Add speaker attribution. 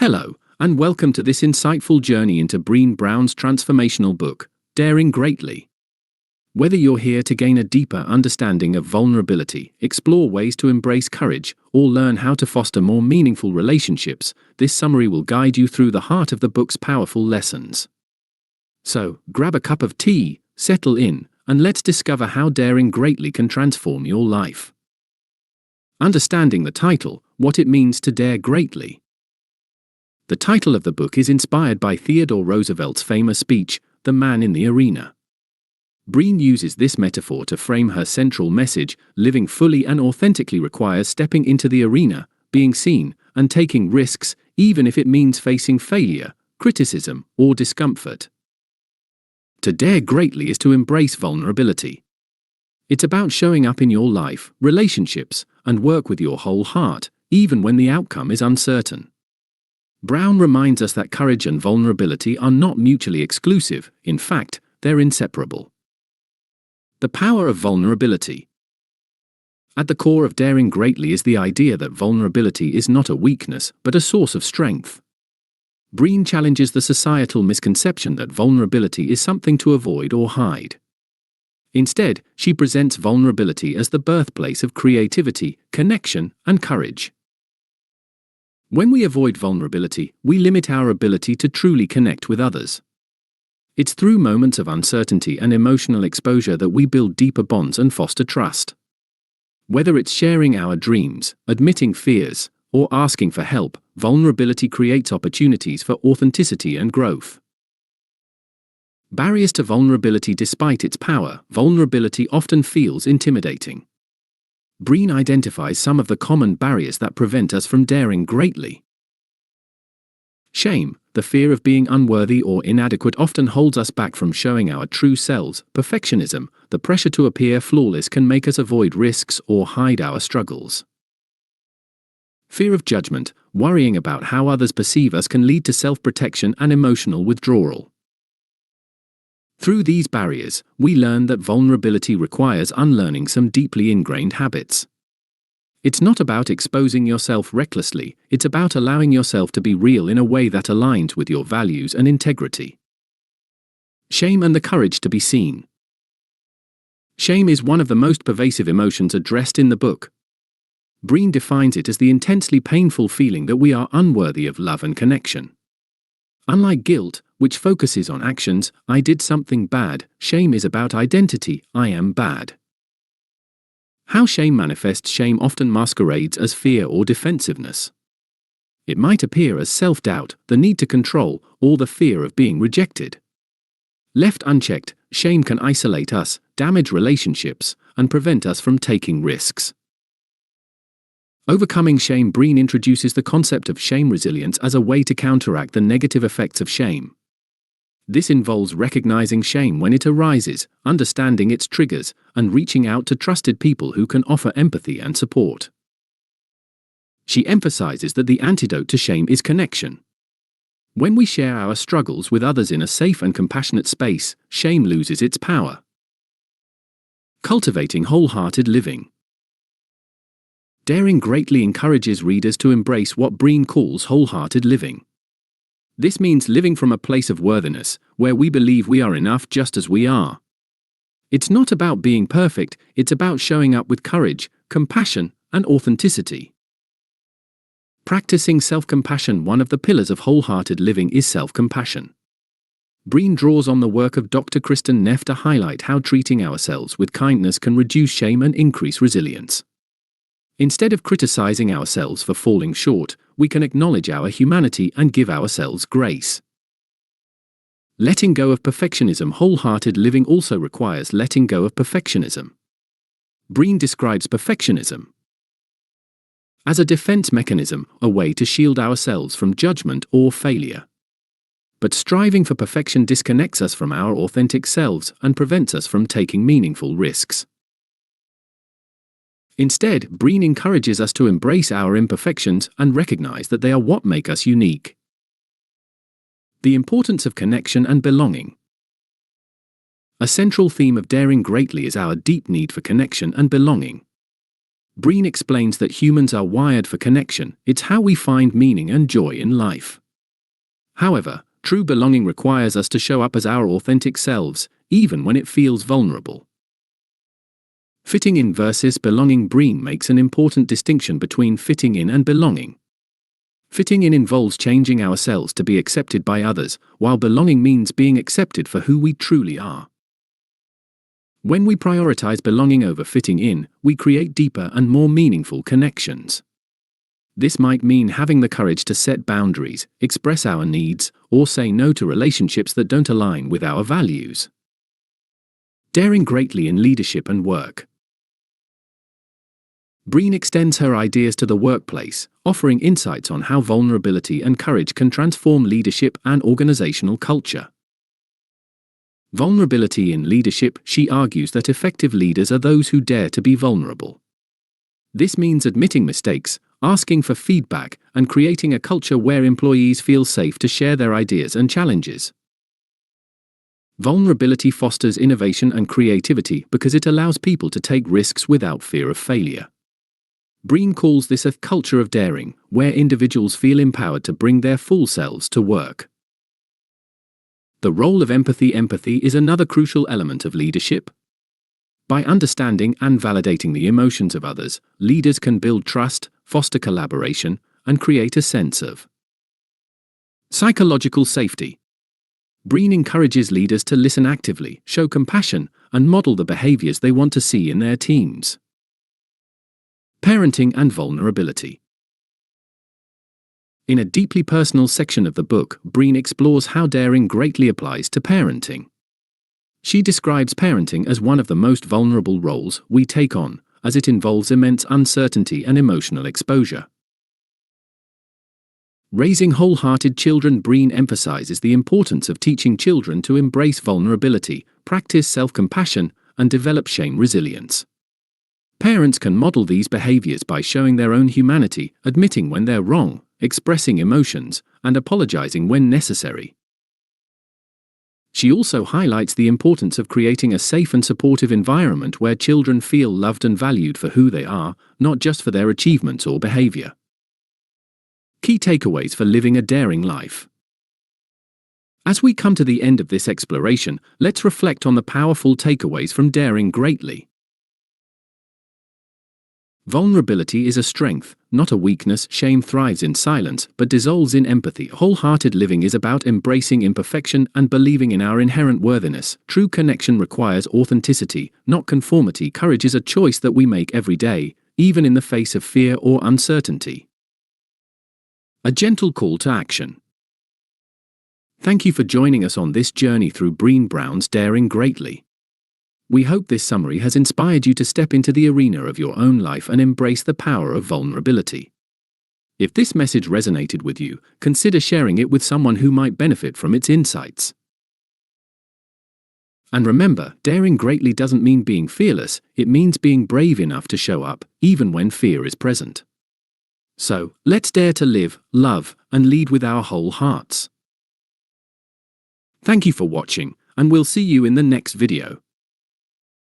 Speaker 1: Hello, and welcome to this insightful journey into Brené Brown's transformational book, Daring Greatly. Whether you're here to gain a deeper understanding of vulnerability, explore ways to embrace courage, or learn how to foster more meaningful relationships, this summary will guide you through the heart of the book's powerful lessons. So, grab a cup of tea, settle in, and let's discover how daring greatly can transform your life. Understanding the title, what it means to dare greatly. The title of the book is inspired by Theodore Roosevelt's famous speech, The Man in the Arena. Brené uses this metaphor to frame her central message: living fully and authentically requires stepping into the arena, being seen, and taking risks, even if it means facing failure, criticism, or discomfort. To dare greatly is to embrace vulnerability. It's about showing up in your life, relationships, and work with your whole heart, even when the outcome is uncertain. Brown reminds us that courage and vulnerability are not mutually exclusive. In fact, they're inseparable. The power of vulnerability. At the core of daring greatly is the idea that vulnerability is not a weakness, but a source of strength. Brené challenges the societal misconception that vulnerability is something to avoid or hide. Instead, she presents vulnerability as the birthplace of creativity, connection, and courage. When we avoid vulnerability, we limit our ability to truly connect with others. It's through moments of uncertainty and emotional exposure that we build deeper bonds and foster trust. Whether it's sharing our dreams, admitting fears, or asking for help, vulnerability creates opportunities for authenticity and growth. Barriers to vulnerability. Despite its power, vulnerability often feels intimidating. Brené identifies some of the common barriers that prevent us from daring greatly. Shame, the fear of being unworthy or inadequate, often holds us back from showing our true selves. Perfectionism, the pressure to appear flawless, can make us avoid risks or hide our struggles. Fear of judgment, worrying about how others perceive us, can lead to self-protection and emotional withdrawal. Through these barriers, we learn that vulnerability requires unlearning some deeply ingrained habits. It's not about exposing yourself recklessly, it's about allowing yourself to be real in a way that aligns with your values and integrity. Shame and the courage to be seen. Shame is one of the most pervasive emotions addressed in the book. Brené defines it as the intensely painful feeling that we are unworthy of love and connection. Unlike guilt, which focuses on actions, I did something bad, shame is about identity, I am bad. How shame manifests. Shame often masquerades as fear or defensiveness. It might appear as self-doubt, the need to control, or the fear of being rejected. Left unchecked, shame can isolate us, damage relationships, and prevent us from taking risks. Overcoming shame. Brené introduces the concept of shame resilience as a way to counteract the negative effects of shame. This involves recognizing shame when it arises, understanding its triggers, and reaching out to trusted people who can offer empathy and support. She emphasizes that the antidote to shame is connection. When we share our struggles with others in a safe and compassionate space, shame loses its power. Cultivating wholehearted living. Daring greatly encourages readers to embrace what Brené calls wholehearted living. This means living from a place of worthiness, where we believe we are enough just as we are. It's not about being perfect, it's about showing up with courage, compassion, and authenticity. Practicing self-compassion. One of the pillars of wholehearted living is self-compassion. Brené draws on the work of Dr. Kristin Neff to highlight how treating ourselves with kindness can reduce shame and increase resilience. Instead of criticizing ourselves for falling short, we can acknowledge our humanity and give ourselves grace. Letting go of perfectionism. Wholehearted living also requires letting go of perfectionism. Brené describes perfectionism as a defense mechanism, a way to shield ourselves from judgment or failure. But striving for perfection disconnects us from our authentic selves and prevents us from taking meaningful risks. Instead, Brené encourages us to embrace our imperfections and recognize that they are what make us unique. The importance of connection and belonging. A central theme of daring greatly is our deep need for connection and belonging. Breen explains that humans are wired for connection. It's how we find meaning and joy in life. However, true belonging requires us to show up as our authentic selves, even when it feels vulnerable. Fitting in versus belonging. Breen makes an important distinction between fitting in and belonging. Fitting in involves changing ourselves to be accepted by others, while belonging means being accepted for who we truly are. When we prioritize belonging over fitting in, we create deeper and more meaningful connections. This might mean having the courage to set boundaries, express our needs, or say no to relationships that don't align with our values. Daring greatly in leadership and work. Breen extends her ideas to the workplace, offering insights on how vulnerability and courage can transform leadership and organizational culture. Vulnerability in leadership. She argues that effective leaders are those who dare to be vulnerable. This means admitting mistakes, asking for feedback, and creating a culture where employees feel safe to share their ideas and challenges. Vulnerability fosters innovation and creativity because it allows people to take risks without fear of failure. Breen calls this a culture of daring, where individuals feel empowered to bring their full selves to work. The role of empathy. Empathy is another crucial element of leadership. By understanding and validating the emotions of others, leaders can build trust, foster collaboration, and create a sense of psychological safety. Breen encourages leaders to listen actively, show compassion, and model the behaviors they want to see in their teams. Parenting and vulnerability. In a deeply personal section of the book, Breen explores how daring greatly applies to parenting. She describes parenting as one of the most vulnerable roles we take on, as it involves immense uncertainty and emotional exposure. Raising wholehearted children. Breen emphasizes the importance of teaching children to embrace vulnerability, practice self-compassion, and develop shame resilience. Parents can model these behaviors by showing their own humanity, admitting when they're wrong, expressing emotions, and apologizing when necessary. She also highlights the importance of creating a safe and supportive environment where children feel loved and valued for who they are, not just for their achievements or behavior. Key takeaways for living a daring life. As we come to the end of this exploration, let's reflect on the powerful takeaways from Daring Greatly. Vulnerability is a strength, not a weakness. Shame thrives in silence, but dissolves in empathy. Wholehearted living is about embracing imperfection and believing in our inherent worthiness. True connection requires authenticity, not conformity. Courage is a choice that we make every day, even in the face of fear or uncertainty. A gentle call to action. Thank you for joining us on this journey through Brené Brown's Daring Greatly. We hope this summary has inspired you to step into the arena of your own life and embrace the power of vulnerability. If this message resonated with you, consider sharing it with someone who might benefit from its insights. And remember, daring greatly doesn't mean being fearless, it means being brave enough to show up, even when fear is present. So, let's dare to live, love, and lead with our whole hearts. Thank you for watching, and we'll see you in the next video.